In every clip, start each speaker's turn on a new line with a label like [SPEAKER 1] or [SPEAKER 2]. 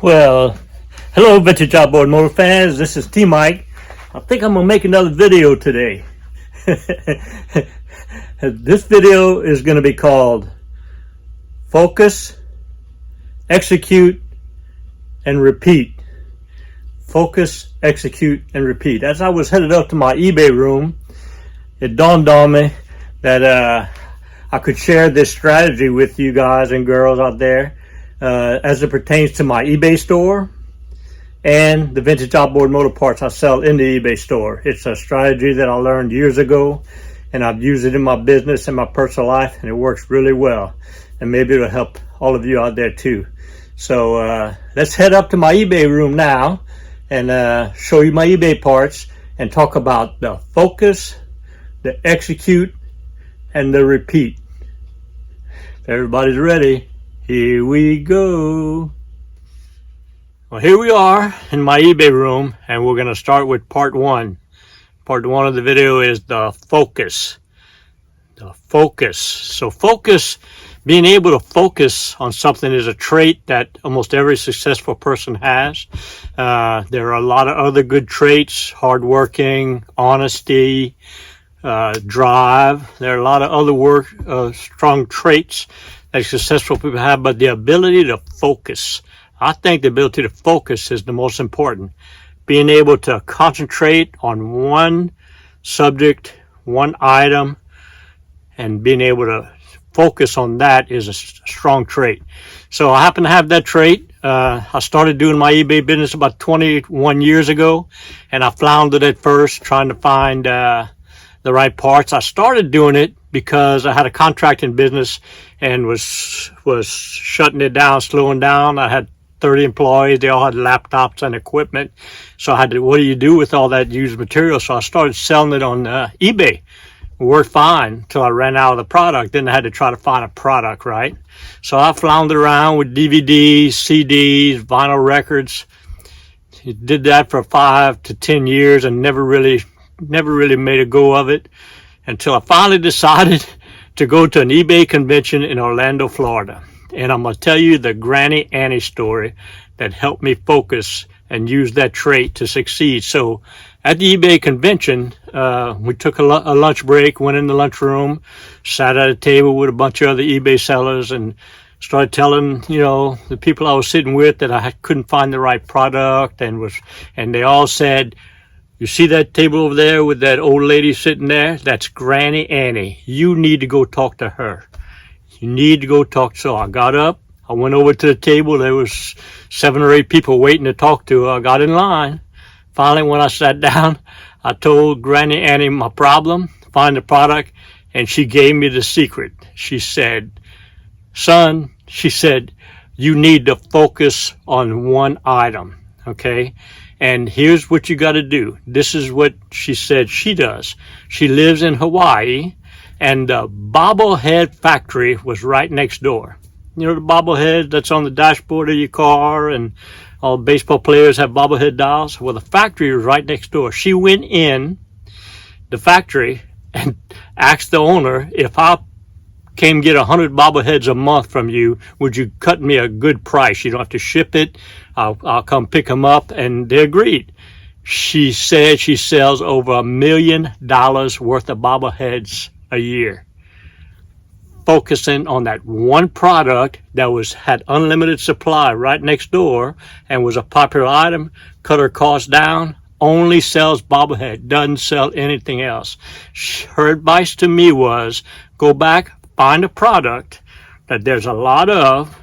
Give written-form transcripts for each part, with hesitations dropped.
[SPEAKER 1] Well, hello vintage outboard motor fans, this is T-Mike. I think I'm going to make another video today. This video is going to be called Focus, Execute, and Repeat. Focus, Execute, and Repeat. As I was headed up to my eBay room, it dawned on me that I could share this strategy with you guys and girls out there as it pertains to my eBay store and the vintage outboard motor parts I sell in the eBay store. It's a strategy that I learned years ago, and I've used it in my business and my personal life, and it works really well. And maybe it'll help all of you out there too. So let's head up to my eBay room now and show you my eBay parts and talk about the focus, the execute, and the repeat. If everybody's ready, here we go. Well, here we are in my eBay room, and we're going to start with part one. Part one of the video is the focus. The focus. So focus, being able to focus on something is a trait that almost every successful person has. There are a lot of other good traits: hardworking, honesty, drive. There are a lot of other strong traits that successful people have, but the ability to focus, I think the ability to focus is the most important. Being able to concentrate on one subject, one item, and being able to focus on that is a strong trait. So I happen to have that trait. I started doing my eBay business about 21 years ago, and I floundered at first trying to find the right parts. I started doing it because I had a contracting business and was shutting it down, slowing down. I had 30 employees. They all had laptops and equipment. So I had to, what do you do with all that used material? So I started selling it on eBay. It worked fine until I ran out of the product. Then I had to try to find a product, right? So I floundered around with DVDs, CDs, vinyl records. Did that for 5 to 10 years and never really made a go of it until I finally decided to go to an eBay convention in Orlando, Florida. And I'm going to tell you the Granny Annie story that helped me focus and use that trait to succeed. So at the eBay convention, we took a lunch break, went in the lunchroom, sat at a table with a bunch of other eBay sellers, and started telling, the people I was sitting with that I couldn't find the right product, and they all said, "You see that table over there with that old lady sitting there? That's Granny Annie. You need to go talk to her. You need to go talk." So I got up. I went over to the table. There was 7 or 8 people waiting to talk to her. I got in line. Finally, when I sat down, I told Granny Annie my problem, find the product, and she gave me the secret. She said, "Son," she said, "you need to focus on one item, okay? And here's what you got to do." This is what she said she does. She lives in Hawaii, and the bobblehead factory was right next door. The bobblehead that's on the dashboard of your car, and all baseball players have bobblehead dolls. Well, the factory was right next door. She went in the factory and asked the owner, "If I came get 100 bobbleheads a month from you, would you cut me a good price? You don't have to ship it. I'll come pick them up." And they agreed. She said she sells over $1 million worth of bobbleheads a year, focusing on that one product that had unlimited supply right next door and was a popular item. Cut her costs down, only sells bobblehead, doesn't sell anything else. Her advice to me was, go back, find a product that there's a lot of,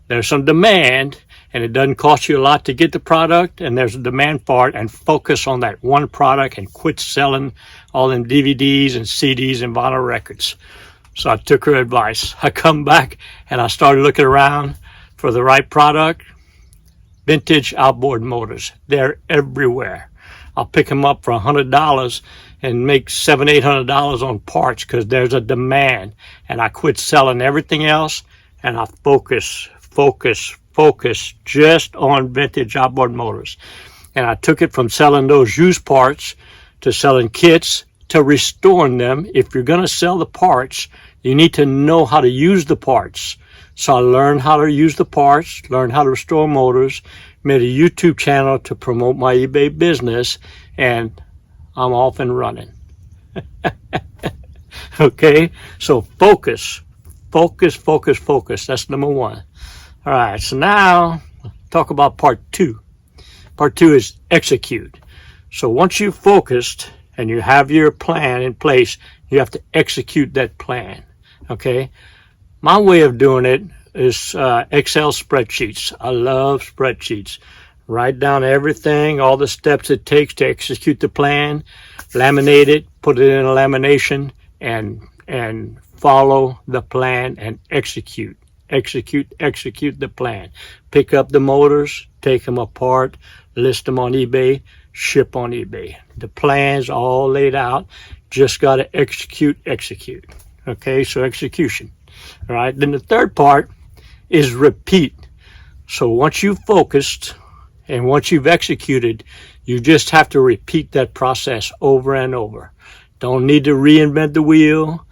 [SPEAKER 1] there's some demand, and it doesn't cost you a lot to get the product, and there's a demand for it, and focus on that one product and quit selling all them DVDs and CDs and vinyl records. So I took her advice. I come back and I started looking around for the right product. Vintage outboard motors. They're everywhere. I'll pick them up for $100 and make $700, $800 on parts because there's a demand. And I quit selling everything else, and I focus just on vintage outboard motors. And I took it from selling those used parts to selling kits to restoring them. If you're going to sell the parts, You need to know how to use the parts. So I learned how to use the parts, learned how to restore motors, made a YouTube channel to promote my eBay business, and I'm off and running. Okay, so focus. That's number one. All right, so now talk about part two. Part two is execute. So once you've focused and you have your plan in place, you have to execute that plan. Okay, my way of doing it is Excel spreadsheets. I love spreadsheets. Write down everything, all the steps it takes to execute the plan, laminate it, put it in a lamination, and follow the plan and execute the plan. Pick up the motors, take them apart, list them on eBay, ship on eBay. The plan's all laid out. Just got to execute. Okay, so execution. All right, then the third part is repeat. So once you've focused and once you've executed, you just have to repeat that process over and over. Don't need to reinvent the wheel.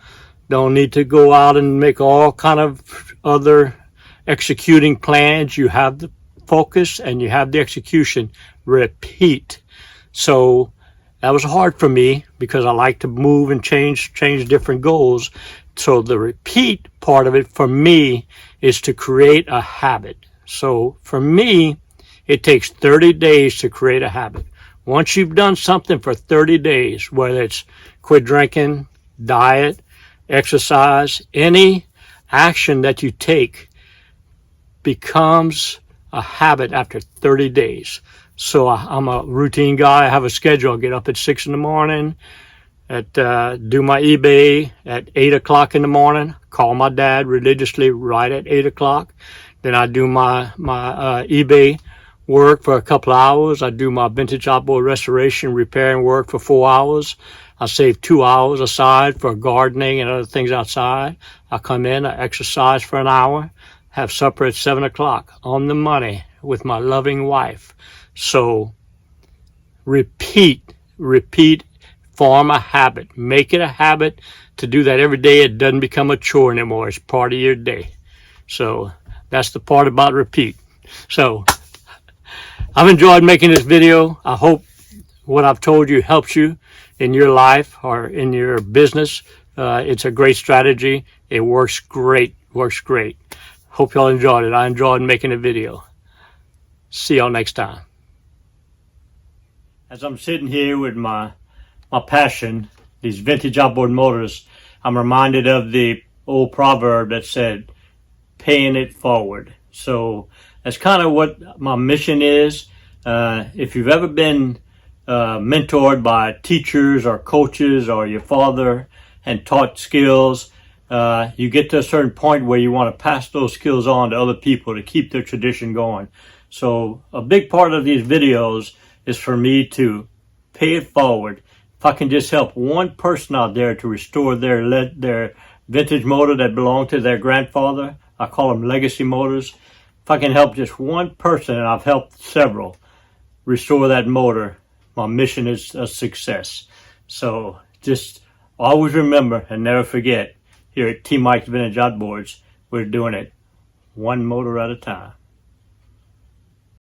[SPEAKER 1] Don't need to go out and make all kind of other executing plans. You have the focus and you have the execution. Repeat. So that was hard for me because I like to move and change different goals. So the repeat part of it for me is to create a habit. So for me, it takes 30 days to create a habit. Once you've done something for 30 days, whether it's quit drinking, diet, exercise, any action that you take becomes a habit after 30 days. So I'm a routine guy. I have a schedule. I get up at 6 in the morning, do my eBay at 8 o'clock in the morning, call my dad religiously right at 8 o'clock. Then I do my eBay work for a couple of hours. I do my vintage outboard restoration, repairing work for 4 hours. I save 2 hours aside for gardening and other things outside. I come in, I exercise for an hour, have supper at 7 o'clock on the money with my loving wife. So repeat, form a habit. Make it a habit to do that every day. It doesn't become a chore anymore. It's part of your day. So that's the part about repeat. So I've enjoyed making this video. I hope what I've told you helps you in your life or in your business. It's a great strategy. It works great. Hope y'all enjoyed it. I enjoyed making the video. See y'all next time. As I'm sitting here with my passion, these vintage outboard motors, I'm reminded of the old proverb that said, paying it forward. So that's kind of what my mission is. If you've ever been mentored by teachers or coaches or your father and taught skills, you get to a certain point where you want to pass those skills on to other people to keep their tradition going. So a big part of these videos is for me to pay it forward. If I can just help one person out there to restore their vintage motor that belonged to their grandfather, I call them legacy motors. If I can help just one person, and I've helped several, restore that motor, my mission is a success. So just always remember and never forget, here at T. Mike's Vintage Outboards, we're doing it one motor at a time.